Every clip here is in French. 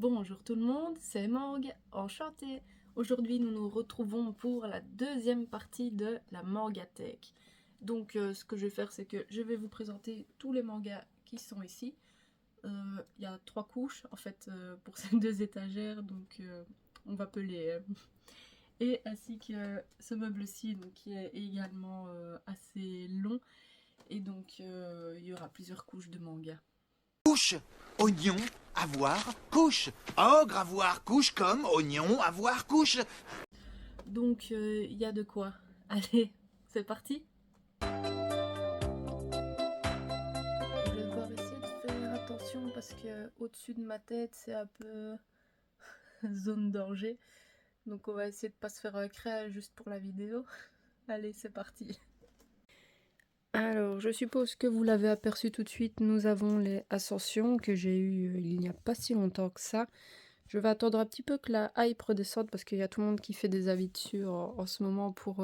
Bonjour tout le monde, c'est Morgue, enchantée. Aujourd'hui nous nous retrouvons pour la deuxième partie de la Mangathèque. Donc ce que je vais faire c'est que je vais vous présenter tous les mangas qui sont ici. Il y a 3 couches en fait pour ces 2 étagères, donc on va peler. Et ainsi que ce meuble-ci qui est également assez long. Et donc il y aura plusieurs couches de mangas. Couche, oignon, avoir, couche. Ogre, avoir, couche comme oignon, avoir, couche. Donc il y a de quoi. Allez, c'est parti. Je vais devoir essayer de faire attention parce que au-dessus de ma tête c'est un peu zone danger. Donc on va essayer de pas se faire un crâne juste pour la vidéo. Allez, c'est parti. Alors, je suppose que vous l'avez aperçu tout de suite, nous avons les ascensions que j'ai eues il n'y a pas si longtemps que ça. Je vais attendre un petit peu que la hype redescende parce qu'il y a tout le monde qui fait des avis dessus en ce moment pour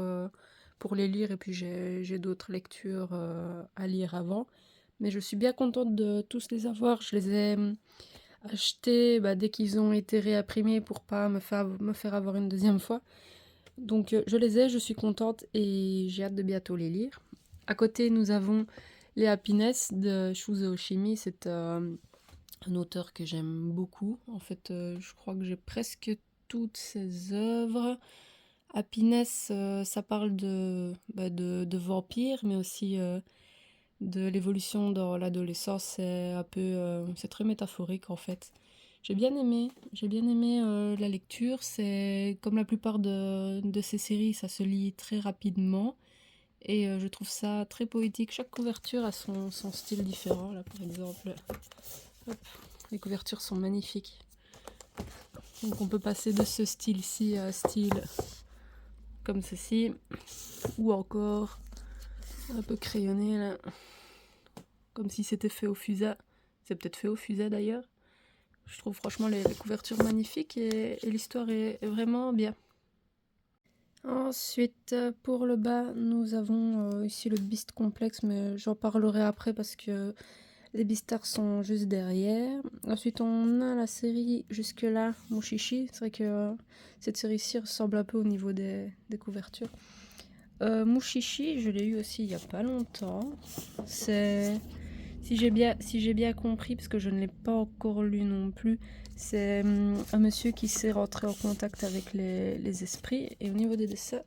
les lire, et puis j'ai d'autres lectures à lire avant. Mais je suis bien contente de tous les avoir. Je les ai achetés dès qu'ils ont été réimprimés pour pas me faire avoir une deuxième fois. Donc je les ai, je suis contente et j'ai hâte de bientôt les lire. À côté, nous avons les Happiness de Shuzo Oshimi. C'est un auteur que j'aime beaucoup. En fait, je crois que j'ai presque toutes ses œuvres. Happiness, ça parle de vampires, mais aussi de l'évolution dans l'adolescence. C'est un peu, c'est très métaphorique en fait. J'ai bien aimé la lecture. C'est comme la plupart de ces séries, ça se lit très rapidement. Et je trouve ça très poétique. Chaque couverture a son style différent. Là, par exemple, hop, les couvertures sont magnifiques. Donc on peut passer de ce style-ci à un style comme ceci. Ou encore un peu crayonné, là. Comme si c'était fait au fusain. C'est peut-être fait au fusain d'ailleurs. Je trouve franchement les couvertures magnifiques et l'histoire est vraiment bien. Ensuite, pour le bas, nous avons ici le Beast Complex, mais j'en parlerai après parce que les Beastars sont juste derrière. Ensuite, on a la série jusque-là, Mushishi. C'est vrai que cette série-ci ressemble un peu au niveau des couvertures. Mushishi, je l'ai eu aussi il n'y a pas longtemps. C'est... Si j'ai bien compris, parce que je ne l'ai pas encore lu non plus, c'est un monsieur qui s'est rentré en contact avec les esprits. Et au niveau des dessins,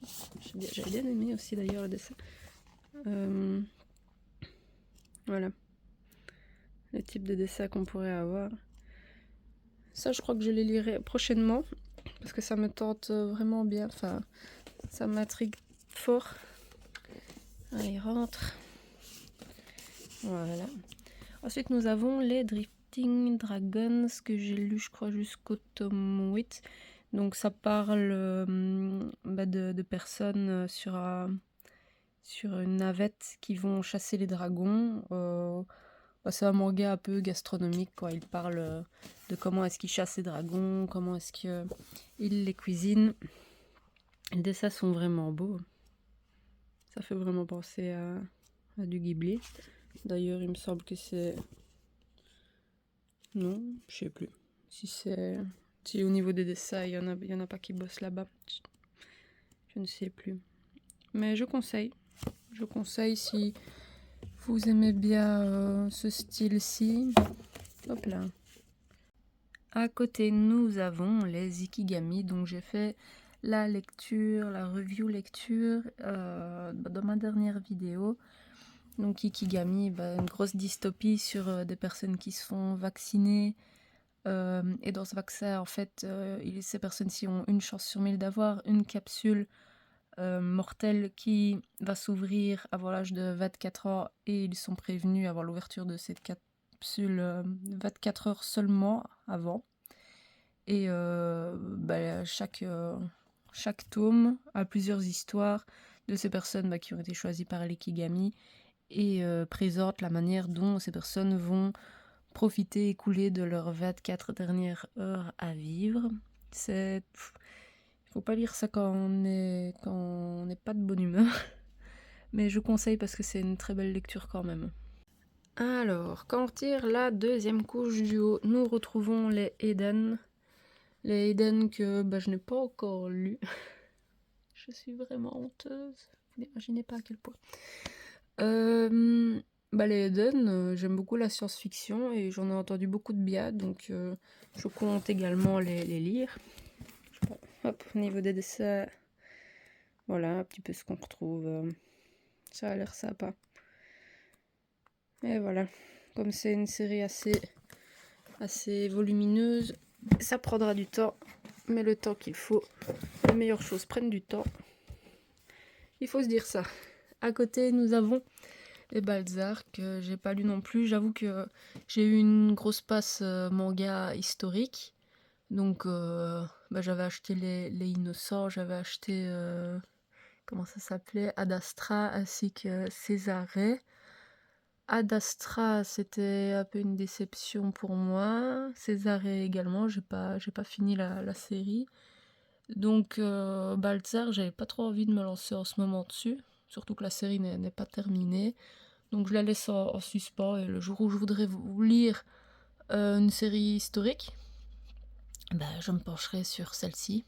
j'ai bien aimé aussi d'ailleurs le dessin. Voilà. Le type de dessin qu'on pourrait avoir. Ça, je crois que je les lirai prochainement, parce que ça me tente vraiment bien. Enfin, ça m'intrigue fort. Allez, rentre. Voilà. Ensuite, nous avons les Drifting Dragons que j'ai lu, je crois, jusqu'au tome 8. Donc, ça parle de personnes sur une navette qui vont chasser les dragons. C'est un manga un peu gastronomique, quoi. Il parle de comment est-ce qu'ils chassent les dragons, comment est-ce qu'ils les cuisinent. Les dessins sont vraiment beaux. Ça fait vraiment penser à du Ghibli. D'ailleurs, il me semble que c'est... Non, je sais plus. Si au niveau des dessins, il y en a pas qui bossent là-bas. Je ne sais plus. Mais je conseille. Je conseille si vous aimez bien ce style-ci. Hop là. À côté, nous avons les Ikigami, dont j'ai fait la review lecture dans ma dernière vidéo. Donc Ikigami, une grosse dystopie sur des personnes qui se font vacciner. Et dans ce vaccin, en fait, ces personnes-ci ont une chance sur 1000 d'avoir une capsule mortelle qui va s'ouvrir avant l'âge de 24 ans, et ils sont prévenus avant l'ouverture de cette capsule 24 heures seulement avant. Et chaque tome a plusieurs histoires de ces personnes qui ont été choisies par l'Ikigami et présente la manière dont ces personnes vont profiter et couler de leurs 24 dernières heures à vivre. Il faut pas lire ça quand on n'est pas de bonne humeur, mais je conseille parce que c'est une très belle lecture quand même. Alors, quand on retire la deuxième couche du haut, nous retrouvons les Eden. Les Eden que je n'ai pas encore lus. Je suis vraiment honteuse. Vous n'imaginez pas à quel point. Les Eden, j'aime beaucoup la science-fiction et j'en ai entendu beaucoup de bien, donc je compte également les lire. Hop, au niveau des dessins, voilà un petit peu ce qu'on retrouve. Ça a l'air sympa. Et voilà, comme c'est une série assez volumineuse, ça prendra du temps, mais le temps qu'il faut, les meilleures choses prennent du temps. Il faut se dire ça. À côté, nous avons les Balzac, que j'ai pas lu non plus. J'avoue que j'ai eu une grosse passe manga historique. Donc, j'avais acheté les Innocents, j'avais acheté, comment ça s'appelait, Ad Astra, ainsi que Césarée. Ad Astra, c'était un peu une déception pour moi. Césarée également, j'ai pas fini la série. Donc, Balzac, j'avais pas trop envie de me lancer en ce moment dessus. Surtout que la série n'est pas terminée. Donc, je la laisse en suspens. Et le jour où je voudrais vous lire une série historique, je me pencherai sur celle-ci.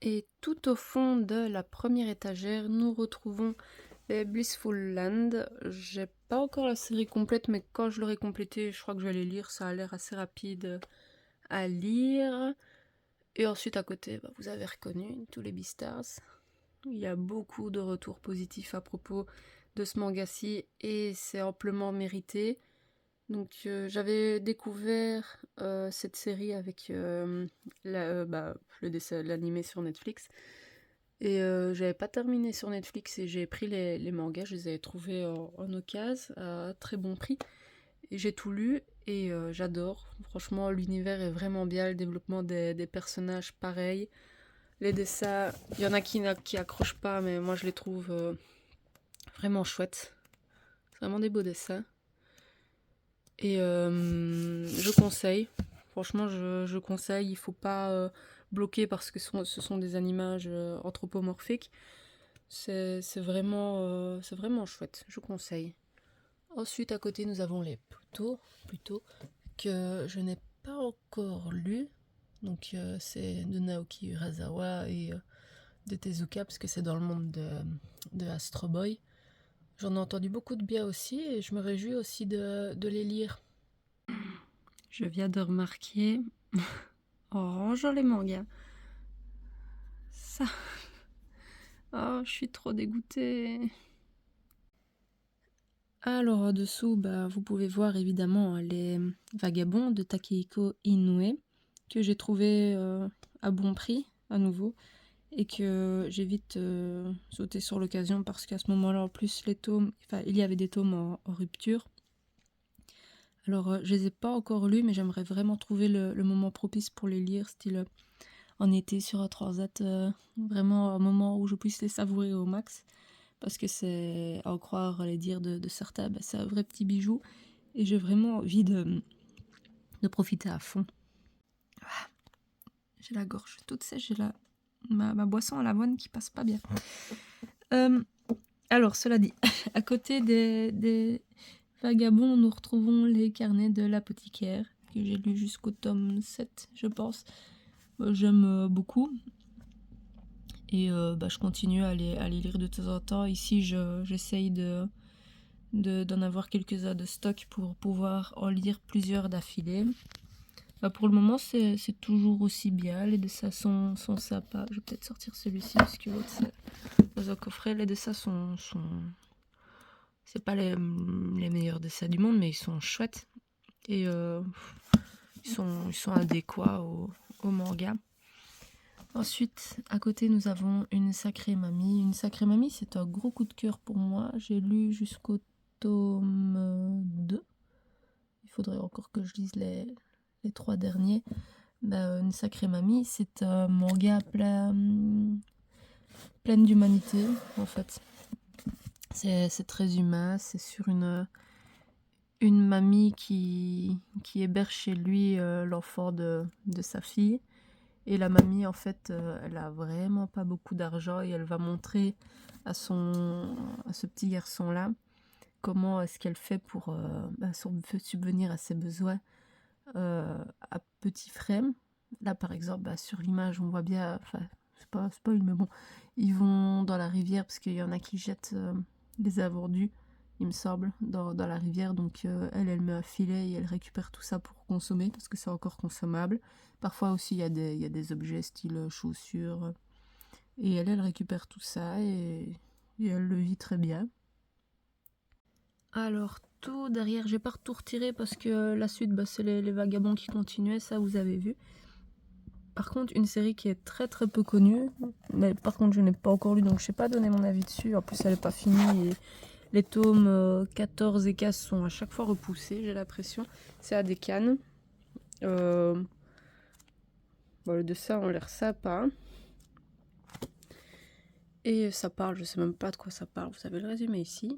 Et tout au fond de la première étagère, nous retrouvons les Blissful Land. J'ai pas encore la série complète, mais quand je l'aurai complétée, je crois que je vais les lire. Ça a l'air assez rapide à lire. Et ensuite, à côté, vous avez reconnu tous les Beastars. Il y a beaucoup de retours positifs à propos de ce manga-ci et c'est amplement mérité. Donc, j'avais découvert cette série avec l'animé sur Netflix. Et j'avais pas terminé sur Netflix et j'ai pris les mangas, je les avais trouvés en occasion à très bon prix. Et j'ai tout lu et j'adore. Franchement, l'univers est vraiment bien, le développement des personnages pareil. Les dessins, il y en a qui accrochent pas, mais moi je les trouve vraiment chouettes. C'est vraiment des beaux dessins. Et je conseille. Franchement, je conseille. Il faut pas bloquer parce que ce sont des animages anthropomorphiques. C'est vraiment chouette. Je conseille. Ensuite, à côté, nous avons les plutôt que je n'ai pas encore lu. Donc, c'est de Naoki Urasawa et de Tezuka, parce que c'est dans le monde de Astro Boy. J'en ai entendu beaucoup de bien aussi et je me réjouis aussi de les lire. Je viens de remarquer, en rangeant les mangas, ça... Oh, je suis trop dégoûtée. Alors, au-dessous, vous pouvez voir évidemment les Vagabonds de Takehiko Inoue, que j'ai trouvé à bon prix, à nouveau, et que j'ai vite sauté sur l'occasion parce qu'à ce moment-là, en plus, il y avait des tomes en rupture. Alors, je les ai pas encore lus, mais j'aimerais vraiment trouver le moment propice pour les lire, style en été sur un transat, vraiment un moment où je puisse les savourer au max. Parce que c'est, à en croire les dires de certains, c'est un vrai petit bijou. Et j'ai vraiment envie de profiter à fond. Ah, j'ai la gorge toute sèche, j'ai ma boisson à l'avoine qui passe pas bien. Alors, cela dit, à côté des Vagabonds, nous retrouvons les carnets de l'apothicaire, que j'ai lu jusqu'au tome 7, je pense. J'aime beaucoup. Et je continue à les lire de temps en temps. Ici, j'essaye d'en avoir quelques-uns de stock pour pouvoir en lire plusieurs d'affilée. Pour le moment, c'est toujours aussi bien. Les dessins sont sympas. Je vais peut-être sortir celui-ci parce que l'autre, c'est dans un coffret. Les dessins sont... C'est pas les meilleurs dessins du monde, mais ils sont chouettes. Et ils sont adéquats au manga. Ensuite, à côté, nous avons Une sacrée mamie. Une sacrée mamie, c'est un gros coup de cœur pour moi. J'ai lu jusqu'au tome 2. Il faudrait encore que je lise les 3 derniers. Une sacrée mamie, c'est un manga plein d'humanité, en fait. C'est très humain. C'est sur une mamie qui héberge chez lui l'enfant de sa fille. Et la mamie, en fait, elle a vraiment pas beaucoup d'argent et elle va montrer à ce petit garçon-là comment est-ce qu'elle fait pour subvenir à ses besoins à petit frame. Là, par exemple, sur l'image, on voit bien, enfin, c'est pas spoil, mais bon, ils vont dans la rivière parce qu'il y en a qui jettent les invendus, il me semble, dans la rivière. Donc, elle met un filet et elle récupère tout ça pour consommer parce que c'est encore consommable. Parfois aussi, il y a des objets style chaussures. Et elle récupère tout ça et elle le vit très bien. Alors, tout derrière, j'ai pas tout retiré parce que la suite, c'est les vagabonds qui continuaient, ça vous avez vu. Par contre, une série qui est très très peu connue, mais par contre je n'ai pas encore lu, donc je sais pas donner mon avis dessus. En plus, elle n'est pas finie et les tomes 14 et 15 sont à chaque fois repoussés, j'ai l'impression. C'est à des cannes. Le dessin ont l'air sympa. Et ça parle, je sais même pas de quoi ça parle, vous avez le résumé ici.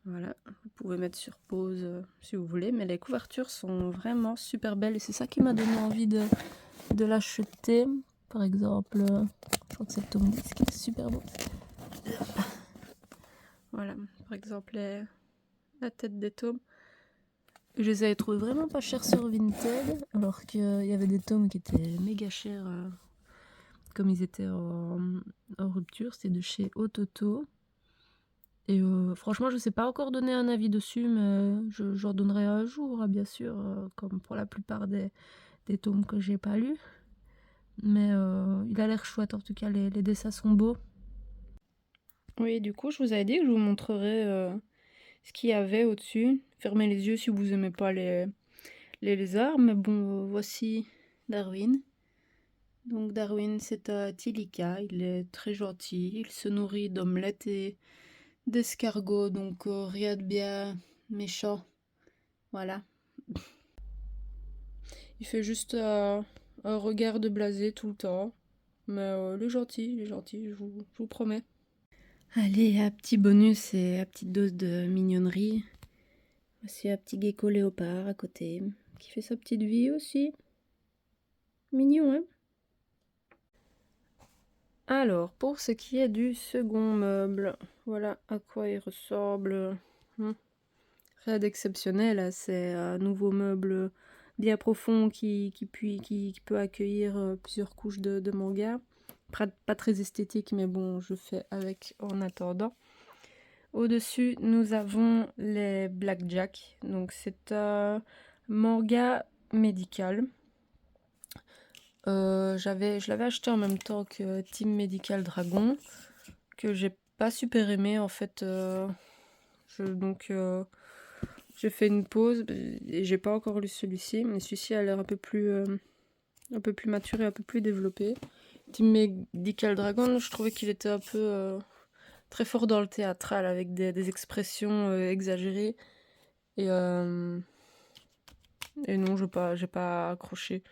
Voilà, vous pouvez mettre sur pause si vous voulez, mais les couvertures sont vraiment super belles et c'est ça qui m'a donné envie de l'acheter. Par exemple, je crois que c'est le tome 10 qui est super beau. Voilà, par exemple la tête des tomes. Je les avais trouvés vraiment pas chers sur Vinted, alors qu'il y avait des tomes qui étaient méga chers, comme ils étaient en rupture. C'était de chez Ototo. Et franchement, je sais pas encore donner un avis dessus, mais j'en donnerai un jour, bien sûr, comme pour la plupart des tomes que j'ai pas lus. Mais il a l'air chouette, en tout cas, les dessins sont beaux. Oui, du coup, je vous avais dit que je vous montrerai ce qu'il y avait au-dessus. Fermez les yeux si vous aimez pas les lézards, mais bon, voici Darwin. Donc Darwin, c'est un Tilika, il est très gentil, il se nourrit d'omelettes et d'escargots, donc rien de bien méchant. Voilà. Il fait juste un regard de blasé tout le temps. Mais il est gentil, je vous promets. Allez, un petit bonus et une petite dose de mignonnerie. Voici un petit gecko léopard à côté, qui fait sa petite vie aussi. Mignon, hein? Alors, pour ce qui est du second meuble, voilà à quoi il ressemble. Rien d'exceptionnel, hein, c'est un nouveau meuble bien profond qui peut accueillir plusieurs couches de manga. Pas très esthétique, mais bon, je fais avec en attendant. Au-dessus, nous avons les Blackjack. Donc, c'est un manga médical. Je l'avais acheté en même temps que Team Medical Dragon, que j'ai pas super aimé en fait. J'ai fait une pause et j'ai pas encore lu celui-ci, mais celui-ci a l'air un peu plus maturé, un peu plus développé. Team Medical Dragon, je trouvais qu'il était un peu très fort dans le théâtral avec des expressions exagérées et non, j'ai pas accroché.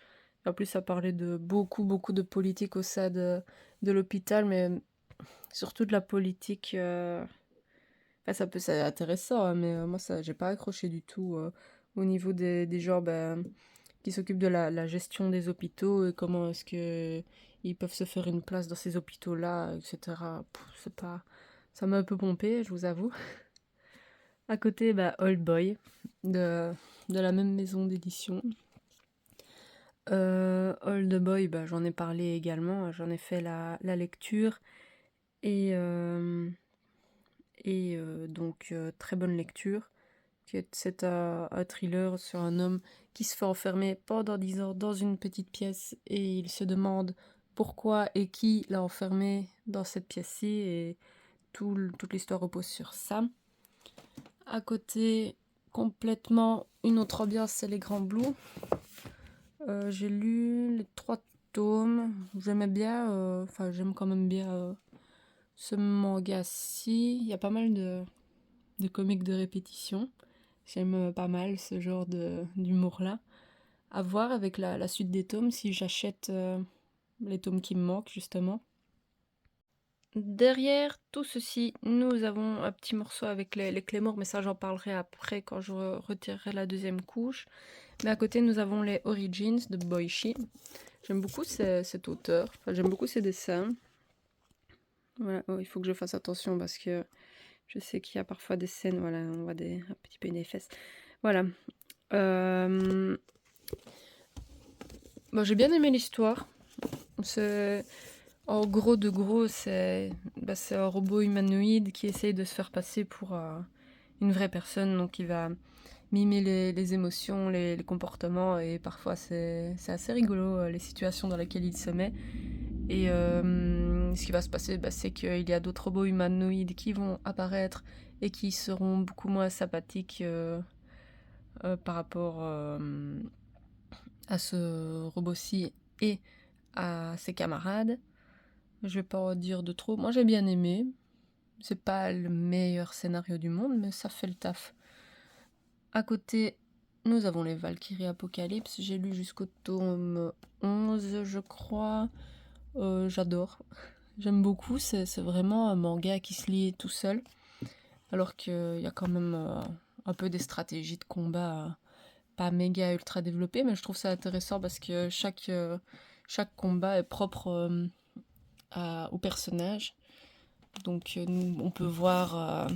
En plus, ça parlait de beaucoup de politique au sein de l'hôpital, mais surtout de la politique. Enfin, c'est intéressant, hein, mais moi, ça, j'ai pas accroché du tout au niveau des gens qui s'occupent de la gestion des hôpitaux et comment est-ce que ils peuvent se faire une place dans ces hôpitaux-là, etc. C'est pas, ça m'a un peu pompé, je vous avoue. À côté, Old Boy de la même maison d'édition. Old Boy, j'en ai parlé également, j'en ai fait la lecture et donc très bonne lecture. C'est un thriller sur un homme qui se fait enfermer pendant 10 ans dans une petite pièce et il se demande pourquoi et qui l'a enfermé dans cette pièce-ci et toute l'histoire repose sur ça. À côté, complètement une autre ambiance, c'est les Grands Blues. J'ai lu les 3 tomes, j'aimais bien, j'aime quand même bien ce manga-ci. Il y a pas mal de comiques de répétition. J'aime pas mal ce genre d'humour-là. À voir avec la suite des tomes, si j'achète les tomes qui me manquent, justement. Derrière tout ceci, nous avons un petit morceau avec les Claymore, mais ça j'en parlerai après quand je retirerai la deuxième couche. Mais à côté, nous avons les Origins de Boichi. J'aime beaucoup cet auteur, j'aime beaucoup ses dessins. Voilà, il faut que je fasse attention parce que Je sais qu'il y a parfois des scènes, voilà, on voit un petit peu des fesses. Voilà. Bon, j'ai bien aimé l'histoire. C'est... En gros de gros, c'est un robot humanoïde qui essaye de se faire passer pour une vraie personne, donc il va mimer les émotions, les comportements, et parfois c'est assez rigolo les situations dans lesquelles il se met. Et ce qui va se passer, c'est qu'il y a d'autres robots humanoïdes qui vont apparaître et qui seront beaucoup moins sympathiques par rapport à ce robot-ci et à ses camarades. Je vais pas en dire de trop. Moi j'ai bien aimé. C'est pas le meilleur scénario du monde, mais ça fait le taf. À côté, nous avons les Valkyries Apocalypse. J'ai lu jusqu'au tome 11, je crois. J'adore. J'aime beaucoup. C'est vraiment un manga qui se lit tout seul. Alors qu'il y a quand même un peu des stratégies de combat pas méga ultra développées. Mais je trouve ça intéressant parce que chaque combat est propre au personnage. Donc on peut voir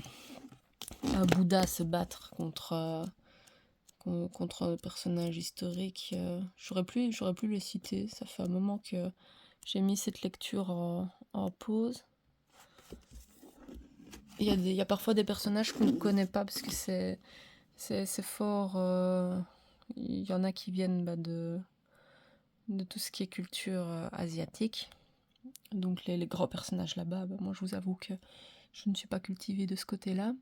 un Bouddha se battre contre un personnage historique. J'aurais pu les citer. Ça fait un moment que j'ai mis cette lecture en pause. Il y a parfois des personnages qu'on ne connaît pas parce que c'est fort. Il y en a qui viennent de tout ce qui est culture asiatique. Donc les grands personnages là-bas, moi je vous avoue que je ne suis pas cultivée de ce côté-là.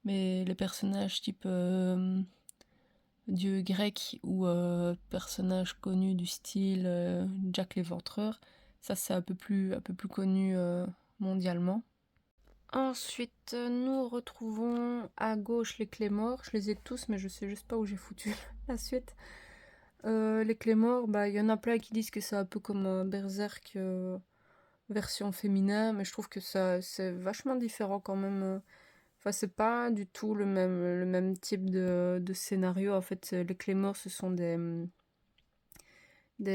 Mais les personnages type dieu grec ou personnages connus du style Jack l'Éventreur, ça c'est un peu plus connu mondialement. Ensuite, nous retrouvons à gauche les Clémores. Je les ai tous, mais je sais juste pas où j'ai foutu la suite. Les Clémores, il y en a plein qui disent que c'est un peu comme Berserk version féminin, mais je trouve que ça c'est vachement différent quand même. Enfin, c'est pas du tout le même type de scénario. En fait, les Clémores, ce sont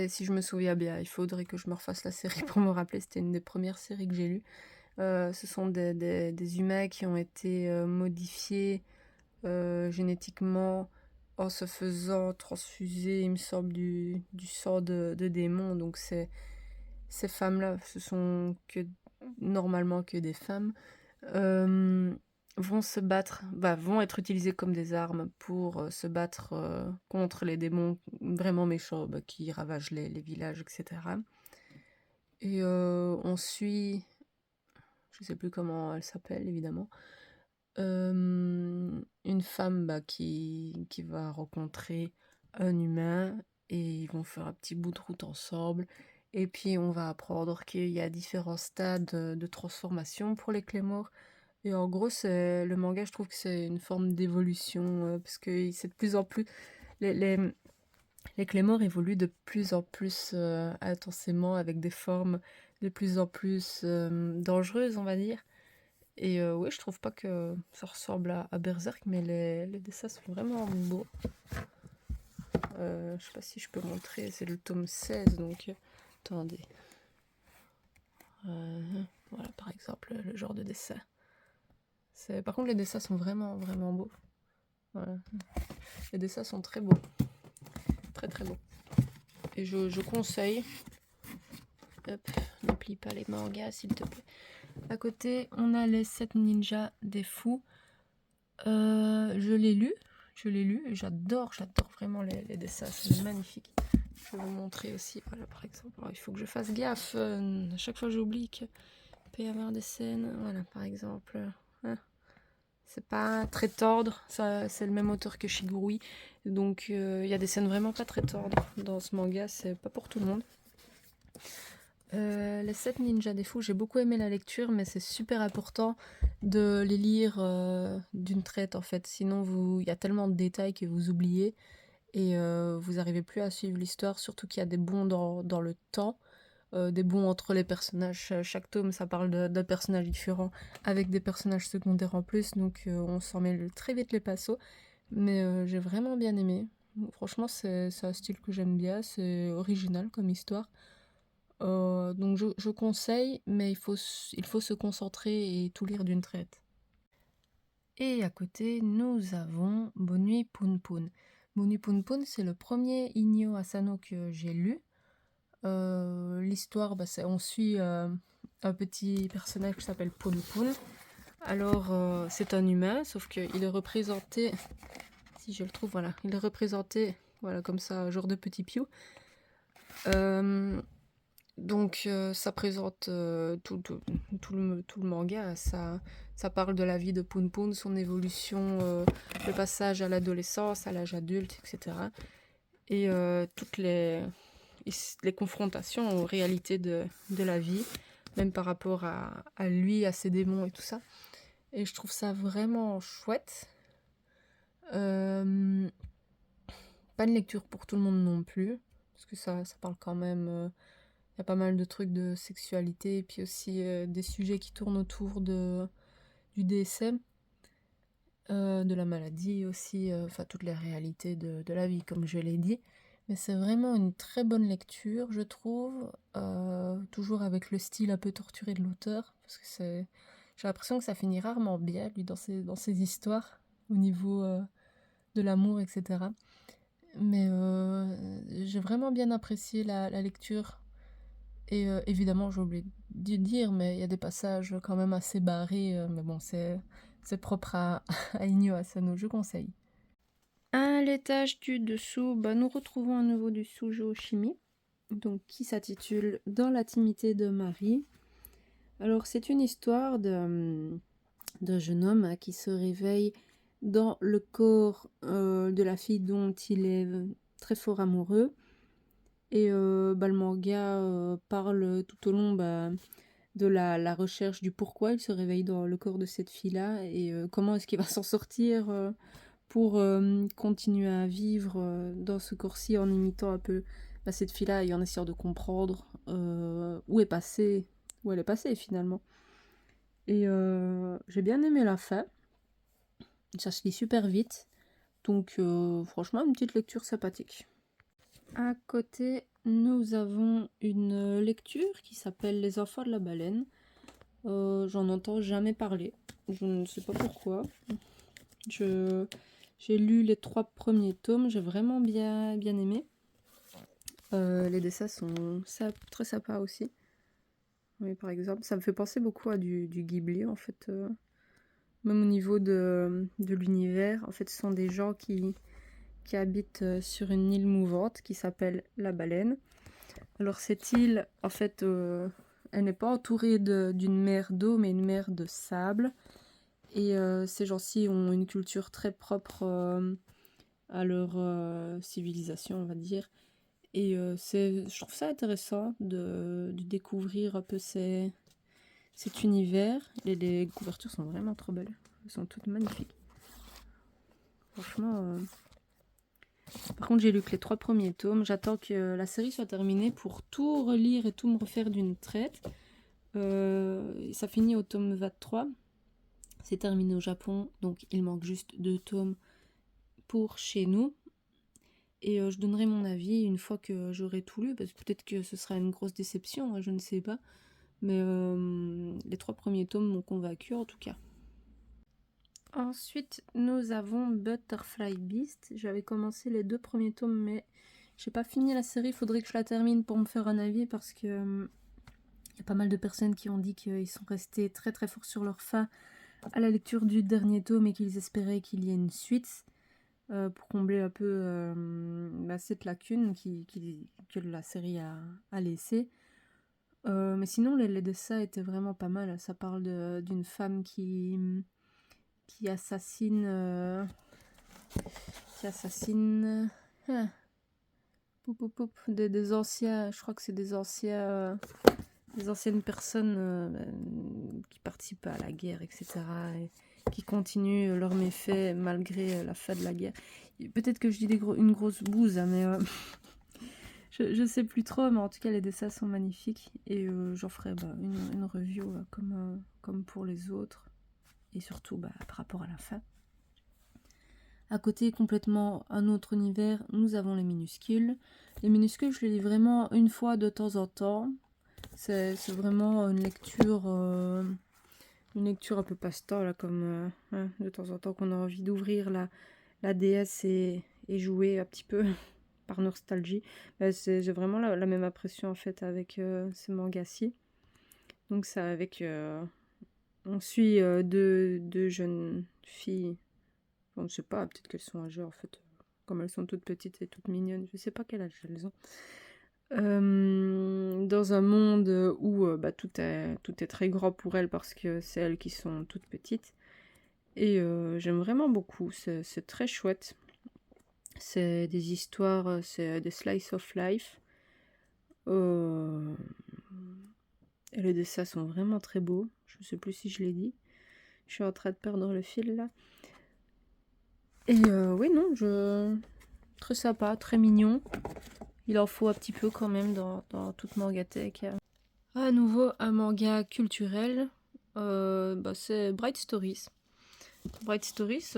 si je me souviens bien, il faudrait que je me refasse la série pour me rappeler, c'était une des premières séries que j'ai lues. Ce sont des humains qui ont été modifiés génétiquement en se faisant transfuser, il me semble, du sang de démons. Donc ces femmes-là, ce sont normalement que des femmes, vont se battre, vont être utilisées comme des armes pour se battre contre les démons vraiment méchants qui ravagent les villages, etc. Et on suit, je sais plus comment elle s'appelle évidemment, une femme qui va rencontrer un humain et ils vont faire un petit bout de route ensemble. Et puis on va apprendre qu'il y a différents stades de transformation pour les Clémores. Et en gros, le manga, je trouve que c'est une forme d'évolution, parce que c'est de plus en plus... Les Clémores évoluent de plus en plus intensément, avec des formes de plus en plus dangereuses, on va dire. Et oui, je trouve pas que ça ressemble à Berserk, mais les dessins sont vraiment beaux. Je sais pas si je peux montrer, c'est le tome 16, donc... attendez. Voilà, par exemple, le genre de dessin. Par contre, les dessins sont vraiment, vraiment beaux. Voilà. Les dessins sont très beaux. Très, très beaux. Et je conseille... Hop, ne plie pas les mangas, s'il te plaît. À côté, on a les 7 ninjas des fous. Je l'ai lu, et j'adore vraiment les dessins, c'est magnifique. Je vais vous montrer aussi, voilà par exemple. Alors, il faut que je fasse gaffe, à chaque fois j'oublie qu'il peut y avoir des scènes, voilà par exemple. C'est pas très tendre, ça, c'est le même auteur que Shigurui, donc il y a des scènes vraiment pas très tendres dans ce manga, c'est pas pour tout le monde. Les 7 ninjas des fous, j'ai beaucoup aimé la lecture, mais c'est super important de les lire d'une traite en fait. Sinon, il y a tellement de détails que vous oubliez et vous n'arrivez plus à suivre l'histoire, surtout qu'il y a des bonds dans le temps, des bonds entre les personnages. Chaque tome, ça parle d'un personnage différent avec des personnages secondaires en plus, donc on s'en mêle très vite les pinceaux. Mais j'ai vraiment bien aimé. Franchement, c'est un style que j'aime bien, c'est original comme histoire. Donc je conseille, mais il faut se concentrer et tout lire d'une traite. Et à côté, nous avons Bonne Nuit Poun Poun. Bonne Nuit Poun Poun, c'est le premier Inyo Asano que j'ai lu. L'histoire, on suit un petit personnage qui s'appelle Poun Poun. Alors, c'est un humain, sauf qu'il est représenté, si je le trouve, voilà, il est représenté, voilà, comme ça, un genre de petit piou. Donc, ça présente tout le manga, ça parle de la vie de Poun Poun, son évolution, le passage à l'adolescence, à l'âge adulte, etc. Et toutes les confrontations aux réalités de la vie, même par rapport à lui, à ses démons et tout ça. Et je trouve ça vraiment chouette. Pas une lecture pour tout le monde non plus, parce que ça parle quand même... Il y a pas mal de trucs de sexualité, et puis aussi des sujets qui tournent autour du DSM, de la maladie aussi, enfin toutes les réalités de la vie, comme je l'ai dit. Mais c'est vraiment une très bonne lecture, je trouve, toujours avec le style un peu torturé de l'auteur, parce que j'ai l'impression que ça finit rarement bien, lui, dans ses histoires, au niveau de l'amour, etc. Mais j'ai vraiment bien apprécié la lecture. Et évidemment, j'ai oublié de dire, mais il y a des passages quand même assez barrés, mais bon, c'est propre à Inyo Asano, je conseille. À l'étage du dessous, nous retrouvons à nouveau du Sujo Shimi, donc qui s'intitule Dans l'intimité de Marie. Alors, c'est une histoire d'un jeune homme qui se réveille dans le corps de la fille dont il est très fort amoureux. Et le manga parle tout au long de la recherche du pourquoi il se réveille dans le corps de cette fille-là et comment est-ce qu'il va s'en sortir pour continuer à vivre dans ce corps-ci en imitant un peu cette fille-là et en essayant de comprendre où elle est passée finalement. Et j'ai bien aimé la fin. Ça se lit super vite. Donc franchement, une petite lecture sympathique. À côté, nous avons une lecture qui s'appelle Les enfants de la baleine. J'en entends jamais parler. Je ne sais pas pourquoi. J'ai lu les 3 premiers tomes. J'ai vraiment bien aimé. Les dessins sont très sympas aussi. Oui, par exemple, ça me fait penser beaucoup à du Ghibli en fait. Même au niveau de l'univers. En fait, ce sont des gens qui habite sur une île mouvante qui s'appelle la Baleine. Alors cette île, en fait, elle n'est pas entourée d'une mer d'eau, mais une mer de sable. Et ces gens-ci ont une culture très propre à leur civilisation, on va dire. Et je trouve ça intéressant de découvrir un peu cet univers. Les couvertures sont vraiment trop belles. Elles sont toutes magnifiques. Franchement... Par contre, j'ai lu que les 3 premiers tomes. J'attends que la série soit terminée pour tout relire et tout me refaire d'une traite. Ça finit au tome 23. C'est terminé au Japon, donc il manque juste 2 tomes pour chez nous. Et je donnerai mon avis une fois que j'aurai tout lu, parce que peut-être que ce sera une grosse déception, hein, je ne sais pas. Mais les 3 premiers tomes m'ont convaincu en tout cas. Ensuite, nous avons Butterfly Beast. J'avais commencé les 2 premiers tomes, mais j'ai pas fini la série. Il faudrait que je la termine pour me faire un avis, parce que y a pas mal de personnes qui ont dit qu'ils sont restés très très forts sur leur fin à la lecture du dernier tome et qu'ils espéraient qu'il y ait une suite pour combler un peu cette lacune que la série a laissée. Mais sinon, les dessins étaient vraiment pas mal. Ça parle d'une femme qui assassine des anciens, je crois que c'est des anciennes personnes qui participent à la guerre, etc. et qui continuent leurs méfaits malgré la fin de la guerre. Peut-être que je dis une grosse bouse, hein, mais je sais plus trop, mais en tout cas les dessins sont magnifiques et j'en ferai une review comme pour les autres. Et surtout par rapport à la fin. À côté, complètement un autre univers, nous avons les minuscules. Les minuscules, je les lis vraiment une fois de temps en temps. C'est vraiment une lecture une lecture un peu passe-temps, là, comme de temps en temps qu'on a envie d'ouvrir la DS et jouer un petit peu par nostalgie. J'ai vraiment la même impression en fait avec ce manga-ci. Donc c'est avec... on suit deux jeunes filles. On ne sait pas, peut-être qu'elles sont âgées en fait. Comme elles sont toutes petites et toutes mignonnes. Je sais pas quel âge elles ont. Dans un monde où tout est très grand pour elles parce que c'est elles qui sont toutes petites. Et j'aime vraiment beaucoup, c'est très chouette. C'est des histoires, c'est des slice of life. Et les dessins sont vraiment très beaux. Je ne sais plus si je l'ai dit. Je suis en train de perdre le fil là. Et oui, non, très sympa, très mignon. Il en faut un petit peu quand même dans toute mangatech. À nouveau, un manga culturel. C'est Bright Stories. Bright Stories,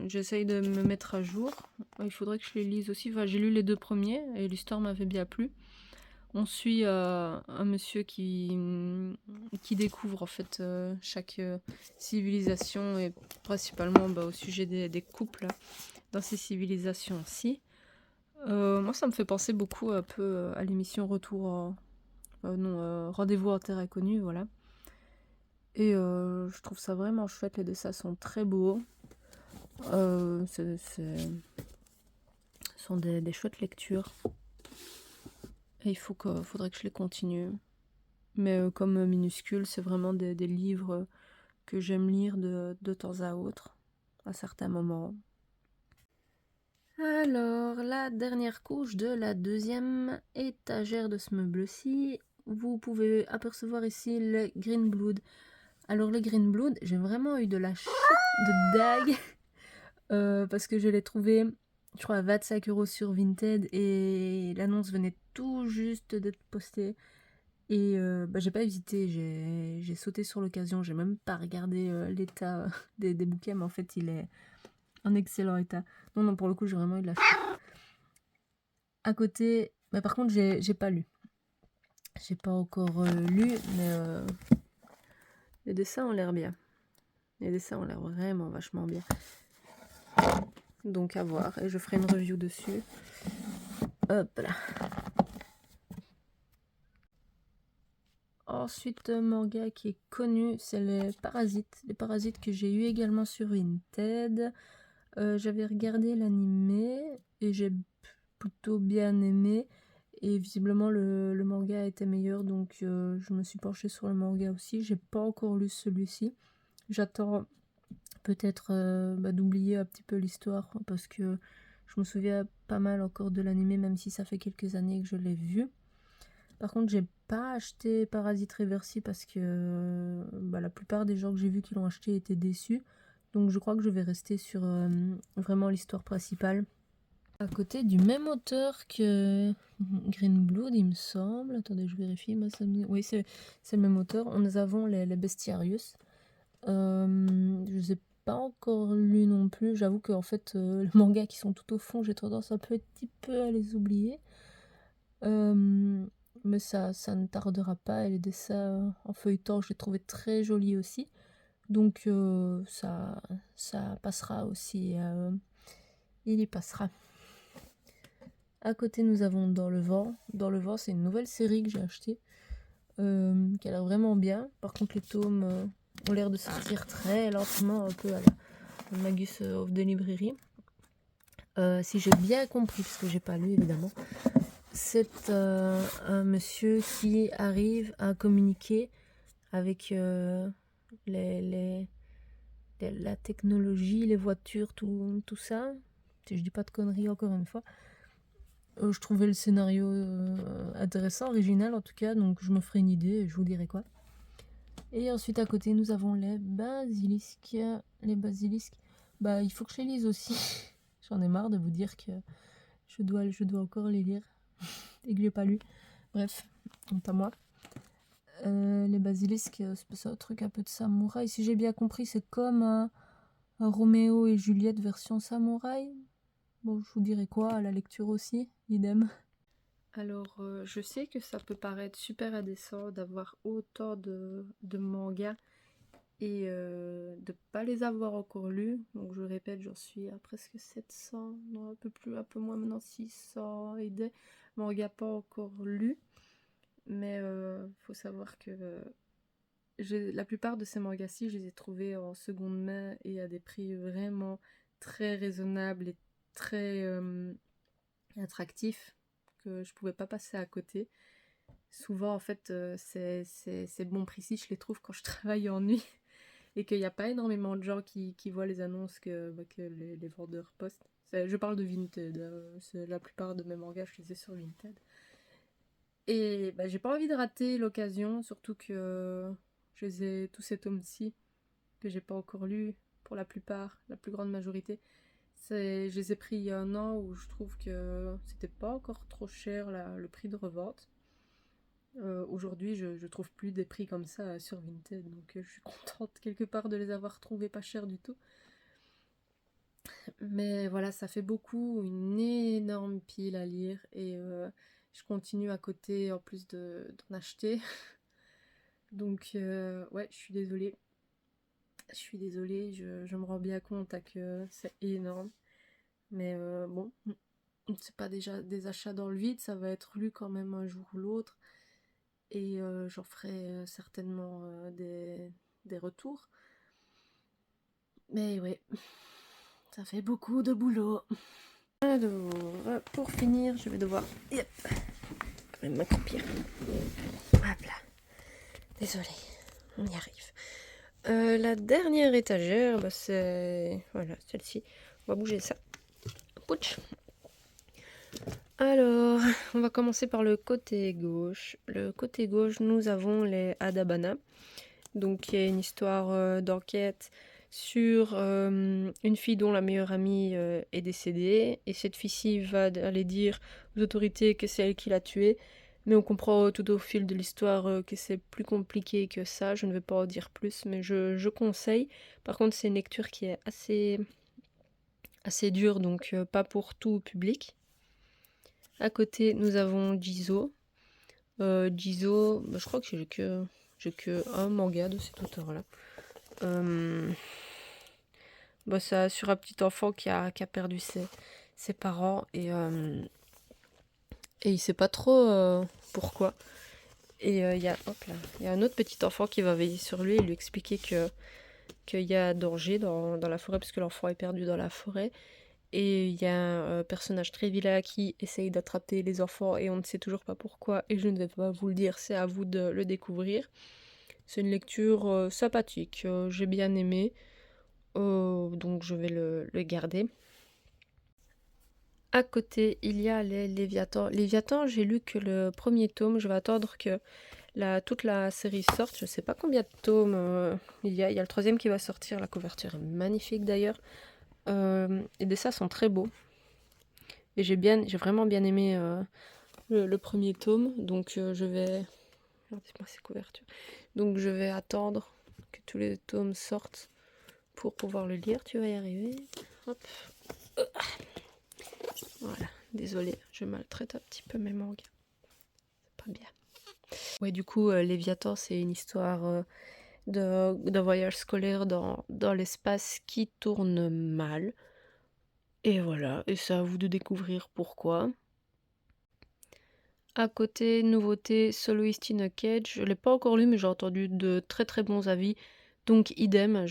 j'essaye de me mettre à jour. Il faudrait que je les lise aussi. Enfin, j'ai lu les 2 premiers et l'histoire m'avait bien plu. On suit un monsieur qui découvre en fait chaque civilisation et principalement au sujet des couples dans ces civilisations-ci. Moi, ça me fait penser beaucoup un peu à l'émission Rendez-vous en Terre Inconnue, voilà. Et je trouve ça vraiment chouette, les dessins sont très beaux. Ce sont des chouettes lectures. Et faudrait que je les continue. Mais comme minuscule, c'est vraiment des livres que j'aime lire de temps à autre, à certains moments. Alors, la dernière couche de la 2e étagère de ce meuble-ci, vous pouvez apercevoir ici le Green Blood. Alors le Green Blood, j'ai vraiment eu de la chute de dague parce que je l'ai trouvé, je crois, à 25 € sur Vinted et l'annonce venait tout juste d'être postée. Et j'ai pas hésité, j'ai sauté sur l'occasion, j'ai même pas regardé l'état des bouquets, mais en fait il est en excellent état. Non, pour le coup j'ai vraiment eu de la chute. À côté, par contre j'ai pas lu. J'ai pas encore lu, mais les dessins ont l'air bien. Les dessins ont l'air vraiment vachement bien. Donc à voir, et je ferai une review dessus. Hop là. Ensuite, un manga qui est connu, c'est les Parasites. Les Parasites que j'ai eu également sur Vinted. J'avais regardé l'animé et j'ai plutôt bien aimé. Et visiblement, le manga était meilleur, donc je me suis penchée sur le manga aussi. J'ai pas encore lu celui-ci. J'attends peut-être d'oublier un petit peu l'histoire parce que je me souviens pas mal encore de l'animé, même si ça fait quelques années que je l'ai vu. Par contre, j'ai pas acheté Parasite Reversi parce que la plupart des gens que j'ai vus qui l'ont acheté étaient déçus. Donc je crois que je vais rester sur vraiment l'histoire principale. À côté du même auteur que Green Blood, il me semble. Attendez, je vérifie. Oui, c'est le même auteur. Nous avons les Bestiarius. Je les ai pas encore lus non plus. J'avoue qu'en fait, les mangas qui sont tout au fond, j'ai tendance un petit peu à les oublier. Mais ça ne tardera pas. Et les dessins en feuilletant, je les trouvais très jolis aussi. Donc ça passera aussi. Il y passera. À côté, nous avons Dans le vent. Dans le vent, c'est une nouvelle série que j'ai achetée. Qui a l'air vraiment bien. Par contre, les tomes ont l'air de sortir très lentement, un peu à la Magus of the Library. Si j'ai bien compris, parce que j'ai pas lu évidemment, c'est un monsieur qui arrive à communiquer avec la technologie, les voitures, tout ça. Si je dis pas de conneries encore une fois. Je trouvais le scénario intéressant, original en tout cas, donc je me ferai une idée et je vous dirai quoi. Et ensuite à côté nous avons les basilisques. Les basilisques, il faut que je les lise aussi. J'en ai marre de vous dire que je dois encore les lire et que j'ai pas lu. Bref, honte à moi. Les basilisques, c'est un truc un peu de samouraï. Si j'ai bien compris, c'est comme un Roméo et Juliette version samouraï. Bon, je vous dirai quoi à la lecture aussi, idem. Alors, je sais que ça peut paraître super indécent d'avoir autant de mangas et de pas les avoir encore lus. Donc je répète, j'en suis à presque 700, non un peu plus, un peu moins maintenant, 600 et des mangas pas encore lus. Mais faut savoir que la plupart de ces mangas-ci, je les ai trouvés en seconde main et à des prix vraiment très raisonnables et très attractifs que je pouvais pas passer à côté. Souvent, en fait, ces bons prix-ci, je les trouve quand je travaille en nuit et qu'il n'y a pas énormément de gens qui voient les annonces que les vendeurs postent. Je parle de Vinted, la plupart de mes mangas, je les ai sur Vinted. Et j'ai pas envie de rater l'occasion, surtout que je les ai tous ces tomes-ci que j'ai pas encore lus pour la plupart, la plus grande majorité. Je les ai pris il y a un an où je trouve que c'était pas encore trop cher le prix de revente. Aujourd'hui, je trouve plus des prix comme ça sur Vinted, donc je suis contente quelque part de les avoir trouvés pas chers du tout. Mais voilà, ça fait beaucoup, une énorme pile à lire et je continue à côté en plus d'en acheter. Donc ouais, je suis désolée. Je me rends bien compte que c'est énorme. Mais bon, c'est pas déjà des achats dans le vide, ça va être lu quand même un jour ou l'autre. Et j'en ferai certainement des retours. Mais ouais, ça fait beaucoup de boulot. Alors, pour finir, je vais devoir m'accroupir. Hop là. Désolée, on y arrive. La dernière étagère, c'est... Voilà, celle-ci. On va bouger ça. Pouch. Alors, on va commencer par le côté gauche. Le côté gauche, nous avons les Adabana. Donc, il y a une histoire d'enquête sur une fille dont la meilleure amie est décédée. Et cette fille-ci va aller dire aux autorités que c'est elle qui l'a tuée. Mais on comprend tout au fil de l'histoire que c'est plus compliqué que ça. Je ne vais pas en dire plus, mais je conseille. Par contre, c'est une lecture qui est assez dure, donc pas pour tout public. À côté, nous avons Jizo. Jizo, je crois que j'ai que un manga de cet auteur-là. Ça sur un petit enfant qui a perdu ses parents et il sait pas trop pourquoi. Et il y a un autre petit enfant qui va veiller sur lui et lui expliquer qu'il y a danger dans la forêt parce que l'enfant est perdu dans la forêt. Et il y a un personnage très vilain qui essaye d'attraper les enfants et on ne sait toujours pas pourquoi. Et je ne vais pas vous le dire, c'est à vous de le découvrir. C'est une lecture sympathique, j'ai bien aimé. Donc je vais le garder. À côté, il y a les Léviathans. Léviathan, j'ai lu que le premier tome. Je vais attendre que toute la série sorte. Je ne sais pas combien de tomes il y a. Il y a le troisième qui va sortir. La couverture est magnifique d'ailleurs. Les dessins sont très beaux. Et j'ai vraiment bien aimé le premier tome. Donc je vais... Regardez-moi ces couvertures. Donc je vais attendre que tous les tomes sortent pour pouvoir le lire. Tu vas y arriver. Hop. Voilà. Désolée, je maltraite un petit peu mes mangas. C'est pas bien. Ouais, du coup, Léviathan, c'est une histoire d'un voyage scolaire dans l'espace qui tourne mal. Et voilà, et c'est à vous de découvrir pourquoi. À côté, nouveauté, Soloist in a Cage. Je ne l'ai pas encore lu, mais j'ai entendu de très très bons avis. Donc idem,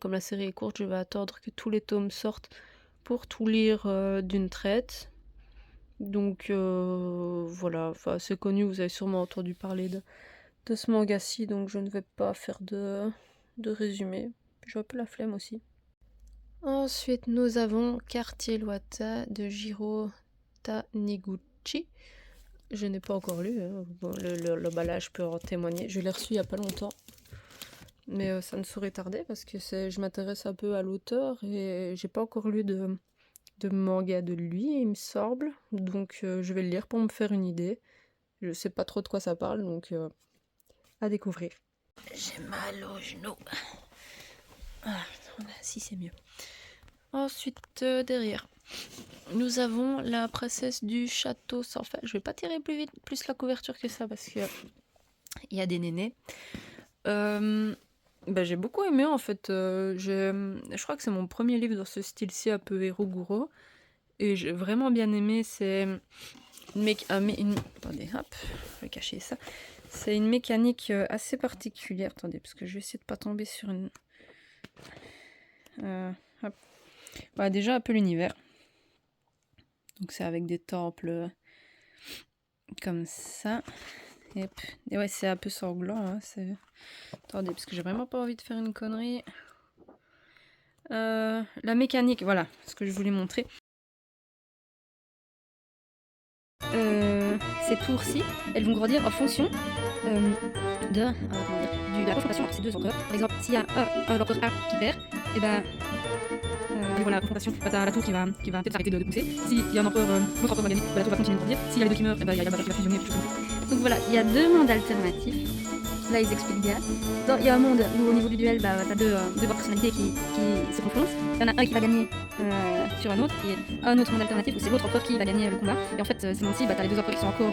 comme la série est courte, je vais attendre que tous les tomes sortent pour tout lire d'une traite. Donc voilà, c'est connu, vous avez sûrement entendu parler de ce manga-ci, donc je ne vais pas faire de résumé. J'ai un peu la flemme aussi. Ensuite, nous avons Quartier Loita de Jiro Taniguchi. Je n'ai pas encore lu, hein. Bon, l'emballage peut en témoigner. Je l'ai reçu il n'y a pas longtemps. Mais ça ne saurait tarder parce que je m'intéresse un peu à l'auteur et j'ai pas encore lu de manga de lui, il me semble. Donc je vais le lire pour me faire une idée. Je sais pas trop de quoi ça parle, donc à découvrir. J'ai mal au genou. Ah, si c'est mieux. Ensuite, derrière, nous avons la princesse du château sans fin. Je vais pas tirer plus la couverture que ça parce que il y a des nénés. J'ai beaucoup aimé en fait. Je crois que c'est mon premier livre dans ce style-ci, un peu Eroguro. Et j'ai vraiment bien aimé. C'est attendez, hop, je vais cacher ça. C'est une mécanique assez particulière. Attendez, parce que je vais essayer de pas tomber sur une. Hop. Voilà, déjà un peu l'univers. Donc c'est avec des temples comme ça. Et ouais, c'est un peu sanglant. Hein, attendez, parce que j'ai vraiment pas envie de faire une connerie. La mécanique, voilà, ce que je voulais montrer. Ces tours-ci, elles vont grandir en fonction de la confrontation entre ces deux empereurs. Par exemple, s'il y a l'empereur A qui perd, et ben niveau de la confrontation, t'as la tour qui va peut-être arrêter de pousser. S'il y a un empereur, l'autre empereur va gagner, la tour va continuer de grandir. S'il y a les deux qui meurent, et ben il y a l'empereur qui va fusionner, quelque chose comme ça. Donc voilà, il y a deux mondes alternatifs. Là, ils expliquent bien. Il y a un monde où, au niveau du duel, t'as deux personnalités qui se confrontent. Il y en a un qui va gagner sur un autre, et un autre monde alternatif où c'est l'autre empereur qui va gagner le combat. Et en fait, ces mondes-ci, t'as les deux empereurs qui sont encore.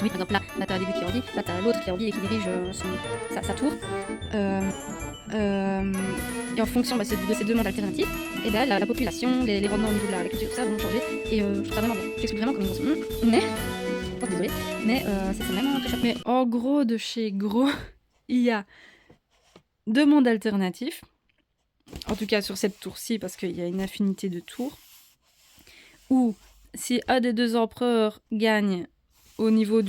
Oui, par exemple, là t'as Début qui est en vie, là t'as l'autre qui est en vie et qui dirige sa tour. Et en fonction de ces deux mondes alternatifs, et ben, la population, les rendements au niveau de la culture, tout ça vont changer. Et je trouve ça vraiment bien. J'explique vraiment comment ils vont se. Oh, désolée, mais c'est vraiment très chouette. Mais en gros, de chez Gros, il y a deux mondes alternatifs. En tout cas, sur cette tour-ci, parce qu'il y a une infinité de tours. Où, si un des deux empereurs gagne au niveau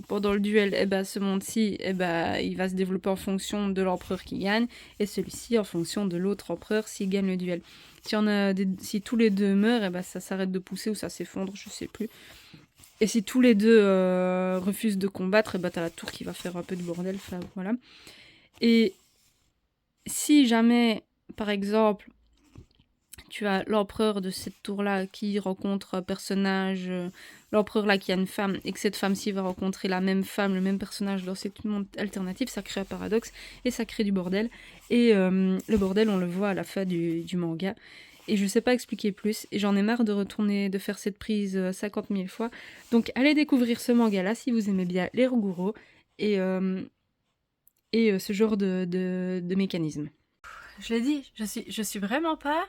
pendant le duel, et ben, ce monde-ci, et ben, il va se développer en fonction de l'empereur qui gagne, et celui-ci en fonction de l'autre empereur s'il gagne le duel. Si tous les deux meurent, et ben, ça s'arrête de pousser ou ça s'effondre, je sais plus. Et si tous les deux refusent de combattre, et ben, t'as la tour qui va faire un peu de bordel. Enfin, voilà. Et si jamais, par exemple, tu as l'empereur de cette tour-là qui rencontre un personnage, l'empereur là qui a une femme, et que cette femme-ci va rencontrer la même femme, le même personnage dans cette monde alternative, ça crée un paradoxe et ça crée du bordel. Et le bordel, on le voit à la fin du manga. Et je sais pas expliquer plus, et j'en ai marre de faire cette prise 50 000 fois. Donc allez découvrir ce manga-là si vous aimez bien les Roguro et ce genre de mécanisme. Je l'ai dit, je suis vraiment pas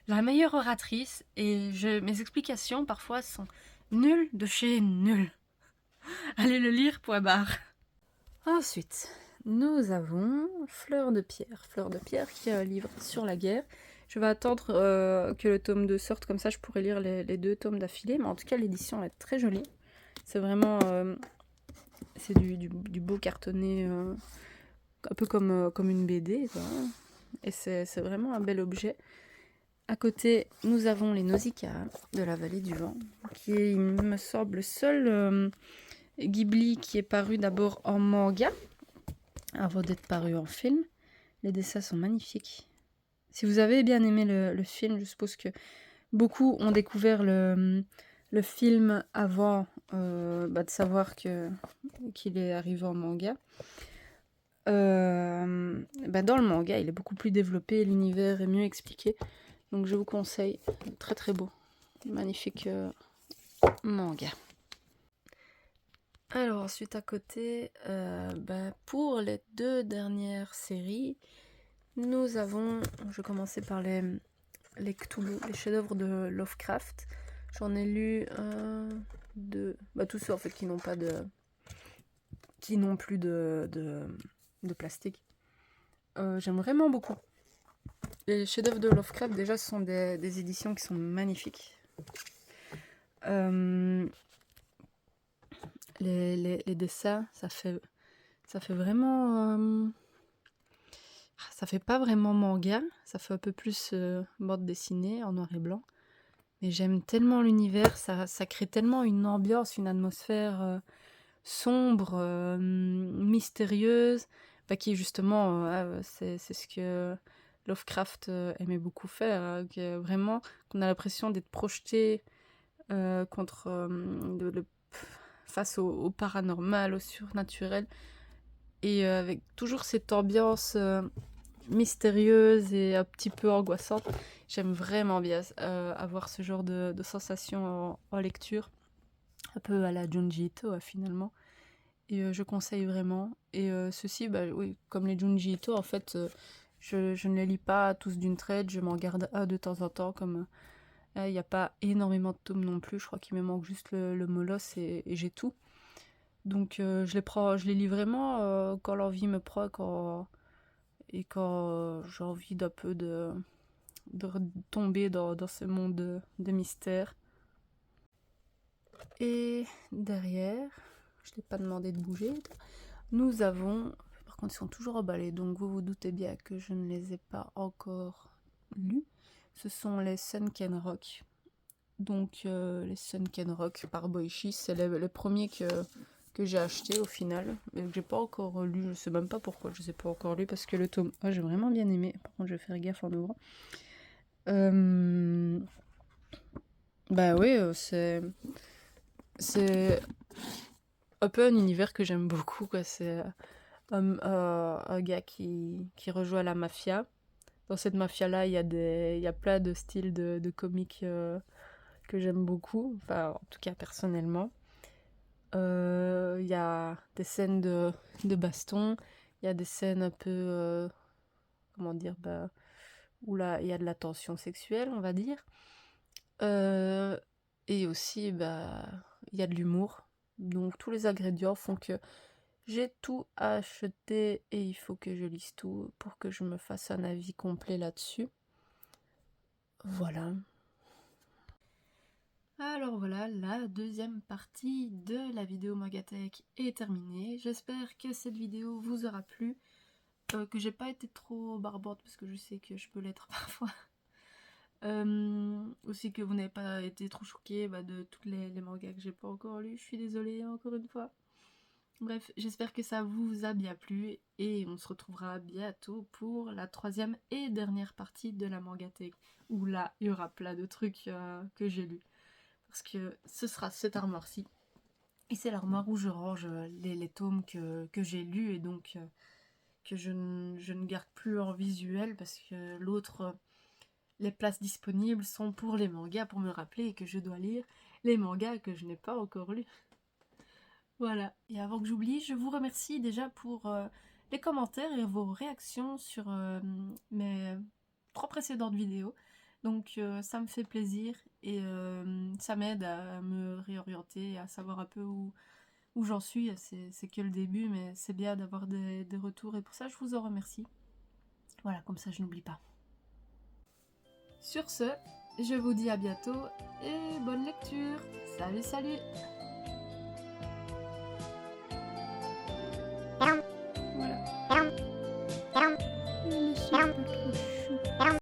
la meilleure oratrice et mes explications parfois sont nulles de chez nul. Allez le lire, point barre. Ensuite, nous avons Fleur de Pierre. Fleur de Pierre qui est un livre sur la guerre. Je vais attendre que le tome 2 sorte, comme ça je pourrai lire les deux tomes d'affilée. Mais en tout cas, l'édition est très jolie. C'est vraiment c'est du beau cartonné, un peu comme une BD, quoi. Et c'est vraiment un bel objet. À côté, nous avons les Nausicaa de la Vallée du Vent, qui est, il me semble, le seul Ghibli qui est paru d'abord en manga, avant d'être paru en film. Les dessins sont magnifiques. Si vous avez bien aimé le film, je suppose que beaucoup ont découvert le film avant de savoir qu'il est arrivé en manga. Dans le manga, il est beaucoup plus développé, l'univers est mieux expliqué. Donc je vous conseille, très très beau, magnifique manga. Alors ensuite à côté, pour les deux dernières séries, nous avons, je vais commencer par les Cthulhu, les chefs-d'œuvre de Lovecraft. J'en ai lu deux, tous ceux en fait qui n'ont plus de plastique. J'aime vraiment beaucoup. Les chefs-d'œuvre de Lovecraft, déjà, ce sont des éditions qui sont magnifiques. Les dessins, ça fait vraiment... ça fait pas vraiment manga, ça fait un peu plus bande dessinée en noir et blanc. Mais j'aime tellement l'univers, ça crée tellement une ambiance, une atmosphère sombre, mystérieuse, qui justement, c'est ce que Lovecraft aimait beaucoup faire, vraiment qu'on a l'impression d'être projeté face au paranormal, au surnaturel, et avec toujours cette ambiance mystérieuse et un petit peu angoissante. J'aime vraiment bien avoir ce genre de sensation en lecture, un peu à la Junji Ito finalement. et je conseille vraiment. Et ceux-ci, bah oui, comme les Junji Ito, en fait, je ne les lis pas tous d'une traite, je m'en garde un de temps en temps, comme il n'y a pas énormément de tomes non plus, je crois qu'il me manque juste le Molosse et j'ai tout. Donc je les lis vraiment quand l'envie me prend, et quand j'ai envie d'un peu de tomber dans ce monde de mystère. Et derrière, je t'ai pas demandé de bouger, nous avons, par contre ils sont toujours emballés, donc vous vous doutez bien que je ne les ai pas encore lus. Ce sont les Sunken Rock. Donc les Sunken Rock par Boichi, c'est le premier que j'ai acheté au final, mais que j'ai pas encore lu, je sais même pas pourquoi je les ai pas encore lu, parce que le tome 1 j'ai vraiment bien aimé, par contre je vais faire gaffe en ouvrant. Bah oui, c'est un peu un univers que j'aime beaucoup, quoi. C'est un gars qui rejoue à la mafia. Dans cette mafia-là, il y a plein de styles de comics que j'aime beaucoup, enfin, en tout cas personnellement. Il y a des scènes de baston, il y a des scènes un peu, comment dire, bah, où là, il y a de la tension sexuelle, on va dire. Et aussi, bah, il y a de l'humour. Donc tous les ingrédients font que j'ai tout acheté et il faut que je lise tout pour que je me fasse un avis complet là-dessus. Voilà. Alors voilà, la deuxième partie de la vidéo Mangatech est terminée. J'espère que cette vidéo vous aura plu, que j'ai pas été trop barbante parce que je sais que je peux l'être parfois. Aussi que vous n'avez pas été trop choqués de tous les mangas que j'ai pas encore lus. Je suis désolée encore une fois. Bref, j'espère que ça vous a bien plu et on se retrouvera bientôt pour la troisième et dernière partie de la Mangatech, où là il y aura plein de trucs que j'ai lus. Parce que ce sera cette armoire-ci. Et c'est l'armoire où je range les tomes que j'ai lus et donc que je ne garde plus en visuel parce que l'autre, les places disponibles sont pour les mangas, pour me rappeler que je dois lire les mangas que je n'ai pas encore lus. Voilà. Et avant que j'oublie, je vous remercie déjà pour les commentaires et vos réactions sur mes 3 précédentes vidéos. Donc ça me fait plaisir et ça m'aide à me réorienter, à savoir un peu où j'en suis. C'est que le début, mais c'est bien d'avoir des retours et pour ça je vous en remercie. Voilà, comme ça je n'oublie pas. Sur ce, je vous dis à bientôt et bonne lecture. Salut, salut!